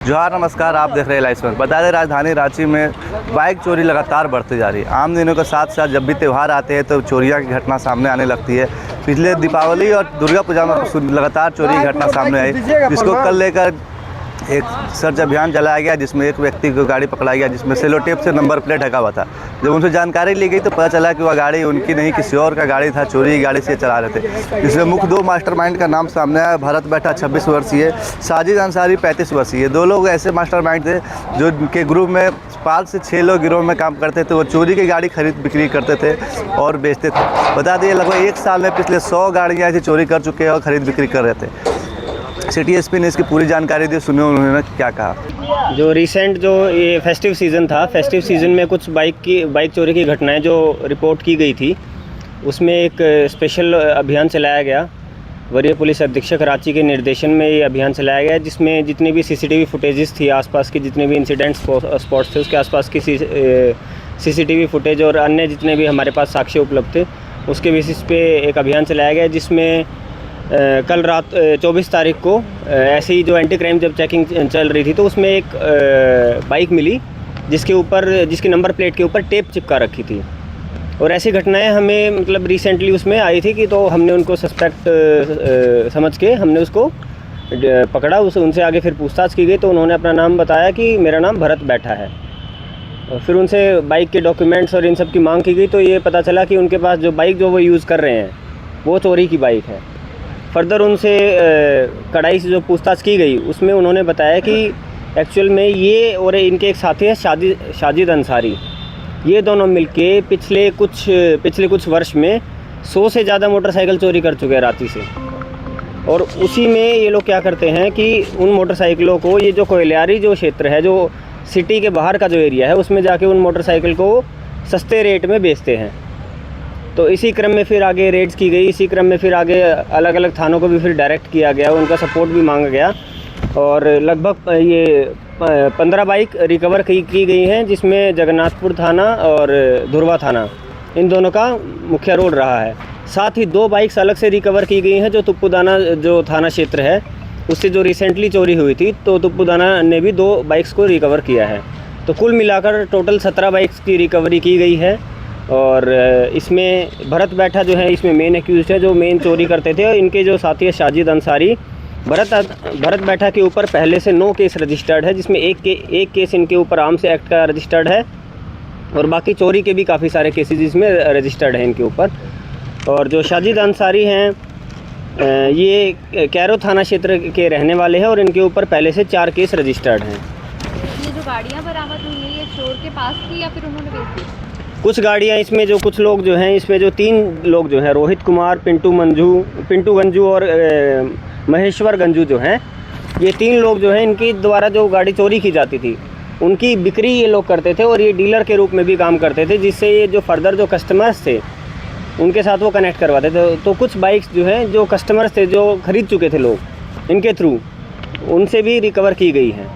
जोहार नमस्कार, आप देख रहे हैं लाइव। बता दें, राजधानी रांची में बाइक चोरी लगातार बढ़ती जा रही है। आम दिनों के साथ साथ जब भी त्यौहार आते हैं तो चोरियां की घटना सामने आने लगती है। पिछले दीपावली और दुर्गा पूजा में लगातार चोरी की घटना सामने आई, जिसको कल लेकर एक सर्च अभियान चलाया गया, जिसमें एक व्यक्ति को गाड़ी पकड़ा गया जिसमें सेलो टेप से नंबर प्लेट ढका हुआ था। जब उनसे जानकारी ली गई तो पता चला कि वह गाड़ी उनकी नहीं, किसी और का गाड़ी था। चोरी की गाड़ी से चला रहे थे। जिसमें मुख्य दो मास्टरमाइंड का नाम सामने आया। भरत बैठा 26 वर्षीय, साजिद अंसारी 35 वर्षीय। दो लोग ऐसे मास्टरमाइंड थे जो उनके ग्रुप में 5 से 6 लोग गिरोह में काम करते थे। वो चोरी की गाड़ी खरीद बिक्री करते थे और बेचते थे। बता दिए, लगभग 1 साल में पिछले 100 गाड़ियाँ ऐसी चोरी कर चुके हैं और ख़रीद बिक्री कर रहे थे। सिटी एसपी ने इसकी पूरी जानकारी दी, सुनिए उन्होंने क्या कहा। जो रिसेंट जो ये फेस्टिव सीज़न था, फेस्टिव सीज़न में कुछ बाइक चोरी की घटनाएं जो रिपोर्ट की गई थी, उसमें एक स्पेशल अभियान चलाया गया। वरीय पुलिस अधीक्षक रांची के निर्देशन में ये अभियान चलाया गया, जिसमें जितनी भी सीसीटीवी फुटेजेस थी, आसपास के जितने भी इंसिडेंट स्पॉट्स थे, उसके आसपास की सीसीटीवी फुटेज और अन्य जितने भी हमारे पास साक्ष्य उपलब्ध थे, उसके बेसिस पे एक अभियान चलाया गया। जिसमें कल रात 24 तारीख को ऐसे ही जो एंटी क्राइम जब चेकिंग चल रही थी तो उसमें एक बाइक मिली जिसके नंबर प्लेट के ऊपर टेप चिपका रखी थी। और ऐसी घटनाएं हमें मतलब रिसेंटली उसमें आई थी कि तो हमने उनको सस्पेक्ट समझ के हमने उसको पकड़ा। उनसे आगे फिर पूछताछ की गई तो उन्होंने अपना नाम बताया कि मेरा नाम भरत बैठा है। और फिर उनसे बाइक के डॉक्यूमेंट्स और इन सब की मांग की गई तो ये पता चला कि उनके पास जो बाइक जो वो यूज़ कर रहे हैं वो चोरी की बाइक है। फर्दर उनसे कड़ाई से जो पूछताछ की गई उसमें उन्होंने बताया कि एक्चुअल में ये और इनके एक साथी हैं साजिद अंसारी, ये दोनों मिलके पिछले कुछ वर्ष में 100 से ज़्यादा मोटरसाइकिल चोरी कर चुके हैं रांची से। और उसी में ये लोग क्या करते हैं कि उन मोटरसाइकिलों को, ये जो कोयलियारी जो क्षेत्र है, जो सिटी के बाहर का जो एरिया है, उसमें जाके उन मोटरसाइकिल को सस्ते रेट में बेचते हैं। तो इसी क्रम में फिर आगे रेड्स की गई। इसी क्रम में फिर आगे अलग अलग थानों को भी फिर डायरेक्ट किया गया, उनका सपोर्ट भी मांगा गया। और लगभग ये 15 बाइक रिकवर की गई हैं, जिसमें जगन्नाथपुर थाना और धुरवा थाना इन दोनों का मुख्य रोल रहा है। साथ ही 2 बाइक्स अलग से रिकवर की गई हैं जो तुप्पूदाना जो थाना क्षेत्र है उससे जो रिसेंटली चोरी हुई थी, तो तुप्पूदाना ने भी 2 बाइक्स को रिकवर किया है। तो कुल मिलाकर टोटल 17 बाइक्स की रिकवरी की गई है। और इसमें भरत बैठा जो है इसमें मेन एक्यूज्ड है, जो मेन चोरी करते थे। और इनके जो साथी है साजिद अंसारी, भरत बैठा के ऊपर पहले से 9 केस रजिस्टर्ड है, जिसमें एक केस इनके ऊपर आर्म्स एक्ट का रजिस्टर्ड है और बाकी चोरी के भी काफ़ी सारे केसेस इसमें रजिस्टर्ड हैं इनके ऊपर। और जो साजिद अंसारी हैं ये कैरो थाना क्षेत्र के रहने वाले हैं और इनके ऊपर पहले से 4 केस रजिस्टर्ड हैं। ये जो गाड़ियाँ बरामद हुई हैं, ये चोर के पास थी या फिर उन्होंने बेच दी? कुछ गाड़ियाँ इसमें जो कुछ लोग जो हैं, इसमें जो 3 लोग जो हैं, रोहित कुमार, पिंटू गंजू और महेश्वर गंजू जो हैं, ये 3 लोग जो हैं, इनके द्वारा जो गाड़ी चोरी की जाती थी उनकी बिक्री ये लोग करते थे और ये डीलर के रूप में भी काम करते थे, जिससे ये जो फर्दर जो कस्टमर्स थे उनके साथ वो कनेक्ट करवाते थे। तो कुछ बाइक्स जो हैं जो कस्टमर्स थे जो ख़रीद चुके थे लोग इनके थ्रू, उनसे भी रिकवर की गई हैं।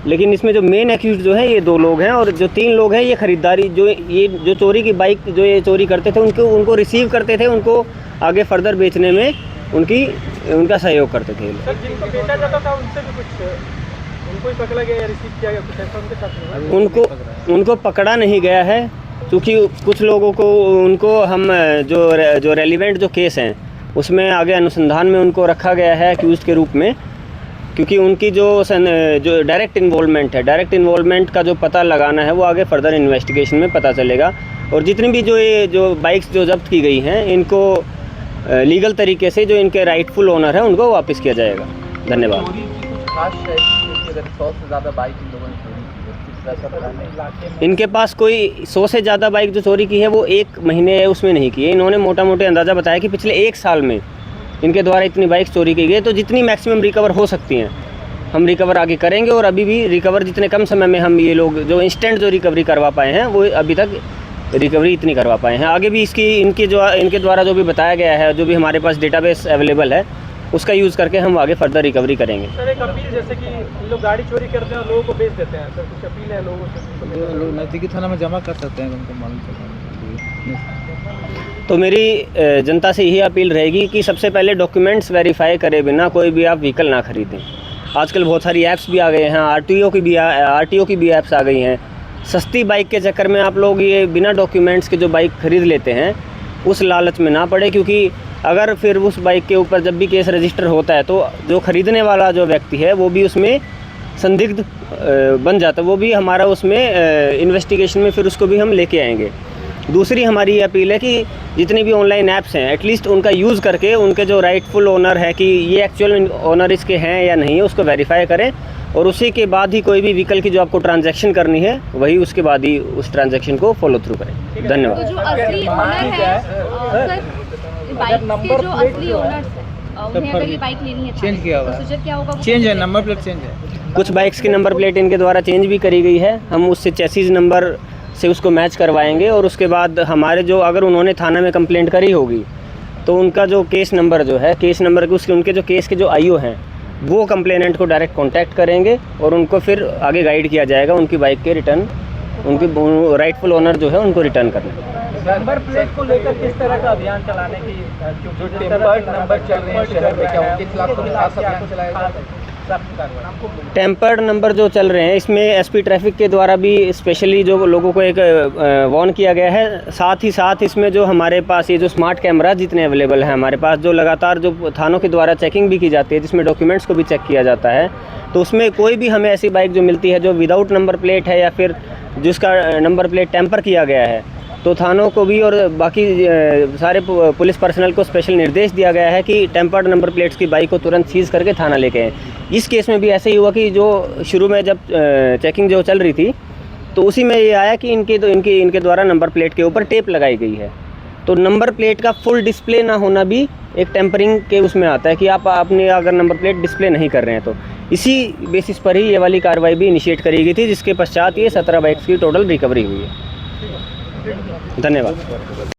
लेकिन इसमें जो मेन एक्यूज जो है ये 2 लोग हैं और जो 3 लोग हैं ये ख़रीदारी जो चोरी की बाइक जो ये चोरी करते थे उनको रिसीव करते थे, उनको आगे फर्दर बेचने में उनका सहयोग करते थे। सर, जिनको बेचा जाता था उनसे भी कुछ उनको ही पकड़ा गया या रिसीव किया गया, कुछ ऐसा उनके साथ? उनको पकड़ा नहीं गया है, क्योंकि कुछ लोगों को उनको हम जो रेलिवेंट जो केस हैं उसमें आगे अनुसंधान में उनको रखा गया है एक्यूज के रूप में, क्योंकि उनकी जो डायरेक्ट इन्वॉल्वमेंट का जो पता लगाना है वो आगे फर्दर इन्वेस्टिगेशन में पता चलेगा। और जितनी भी जो बाइक्स जो जब्त की गई हैं इनको लीगल तरीके से जो इनके राइटफुल ओनर है उनको वापस किया जाएगा। धन्यवाद। इनके पास कोई 100 से ज़्यादा बाइक जो चोरी की है वो 1 महीने है उसमें नहीं की है। इन्होंने मोटा मोटे अंदाज़ा बताया कि पिछले 1 साल में इनके द्वारा इतनी बाइक चोरी की गई। तो जितनी मैक्सिमम रिकवर हो सकती हैं हम रिकवर आगे करेंगे। और अभी भी रिकवर जितने कम समय में हम ये लोग जो इंस्टेंट जो रिकवरी करवा पाए हैं वो अभी तक रिकवरी इतनी करवा पाए हैं। आगे भी इनके द्वारा जो भी बताया गया है, जो भी हमारे पास डेटाबेस अवेलेबल है, उसका यूज़ करके हम आगे फर्दर रिकवरी करेंगे। सर, एक अपील, जैसे कि लोग गाड़ी चोरी करते हैं और लोगों को बेच देते हैं, सर कुछ अपील है लोगों से? जो लोग नज़दीकी थाना में जमा कर सकते हैं उनको मालूम चला। तो मेरी जनता से यही अपील रहेगी कि सबसे पहले डॉक्यूमेंट्स वेरीफाई करे बिना कोई भी आप व्हीकल ना खरीदें। आजकल बहुत सारी ऐप्स भी आ गए हैं, आरटीओ की भी ऐप्स आ गई हैं। सस्ती बाइक के चक्कर में आप लोग ये बिना डॉक्यूमेंट्स के जो बाइक ख़रीद लेते हैं उस लालच में ना पड़े, क्योंकि अगर फिर उस बाइक के ऊपर जब भी केस रजिस्टर होता है तो जो ख़रीदने वाला जो व्यक्ति है वो भी उसमें संदिग्ध बन जाता है, वो भी हमारा उसमें इन्वेस्टिगेशन में फिर उसको भी हम लेके आएंगे। दूसरी हमारी ये अपील है कि जितनी भी ऑनलाइन ऐप्स हैं एटलीस्ट उनका यूज़ करके उनके जो राइटफुल ओनर है कि ये एक्चुअल ओनर इसके हैं या नहीं है उसको वेरीफाई करें, और उसी के बाद ही कोई भी व्हीकल की जो आपको ट्रांजैक्शन करनी है वही उसके बाद ही उस ट्रांजैक्शन को फॉलो थ्रू करें। धन्यवाद। तो जो असली ओनर है सर, बाइक के जो असली ओनर्स हैं उन्हें अगर ये बाइक लेनी है चेंज किया हुआ है। प्रोसीजर क्या होगा? चेंज है, नंबर प्लेट चेंज है। कुछ बाइक्स की नंबर प्लेट इनके द्वारा चेंज भी करी गई है, हम उससे चेसिस नंबर से उसको मैच करवाएंगे, और उसके बाद हमारे जो अगर उन्होंने थाना में कंप्लेंट करी होगी तो उनका जो केस नंबर जो है, केस नंबर के उसके उनके जो केस के जो आईओ हैं वो कंप्लेनेंट को डायरेक्ट कांटेक्ट करेंगे और उनको फिर आगे गाइड किया जाएगा उनकी बाइक के रिटर्न, उनकी राइटफुल ओनर जो है उनको रिटर्न करने। नंबर प्लेट को लेकर किस तरह का अभियान चलाने की जो टेम्पर्ड नंबर चल रहे हैं शहर में, क्या उनके खिलाफ कोई खास अभियान चलाया जाएगा? टेम्पर्ड नंबर जो चल रहे हैं इसमें एसपी ट्रैफिक के द्वारा भी स्पेशली जो लोगों को एक वार्न किया गया है। साथ ही साथ इसमें जो हमारे पास ये जो स्मार्ट कैमरा जितने अवेलेबल हैं हमारे पास, जो लगातार जो थानों के द्वारा चेकिंग भी की जाती है जिसमें डॉक्यूमेंट्स को भी चेक किया जाता है, तो उसमें कोई भी हमें ऐसी बाइक जो मिलती है जो विदाउट नंबर प्लेट है या फिर जिसका नंबर प्लेट टेम्पर किया गया है, तो थानों को भी और बाकी सारे पुलिस पर्सनल को स्पेशल निर्देश दिया गया है कि टेम्पर्ड नंबर प्लेट्स की बाइक को तुरंत सीज़ करके थाना लेके आएँ। इस केस में भी ऐसे ही हुआ कि जो शुरू में जब चेकिंग जो चल रही थी तो उसी में ये आया कि इनके द्वारा नंबर प्लेट के ऊपर टेप लगाई गई है, तो नंबर प्लेट का फुल डिस्प्ले ना होना भी एक टेम्परिंग के उसमें आता है कि आप अपने अगर नंबर प्लेट डिस्प्ले नहीं कर रहे हैं, तो इसी बेसिस पर ही ये वाली कार्रवाई भी इनिशिएट करी गई थी, जिसके पश्चात ये 17 बाइक्स की टोटल रिकवरी हुई है। धन्यवाद।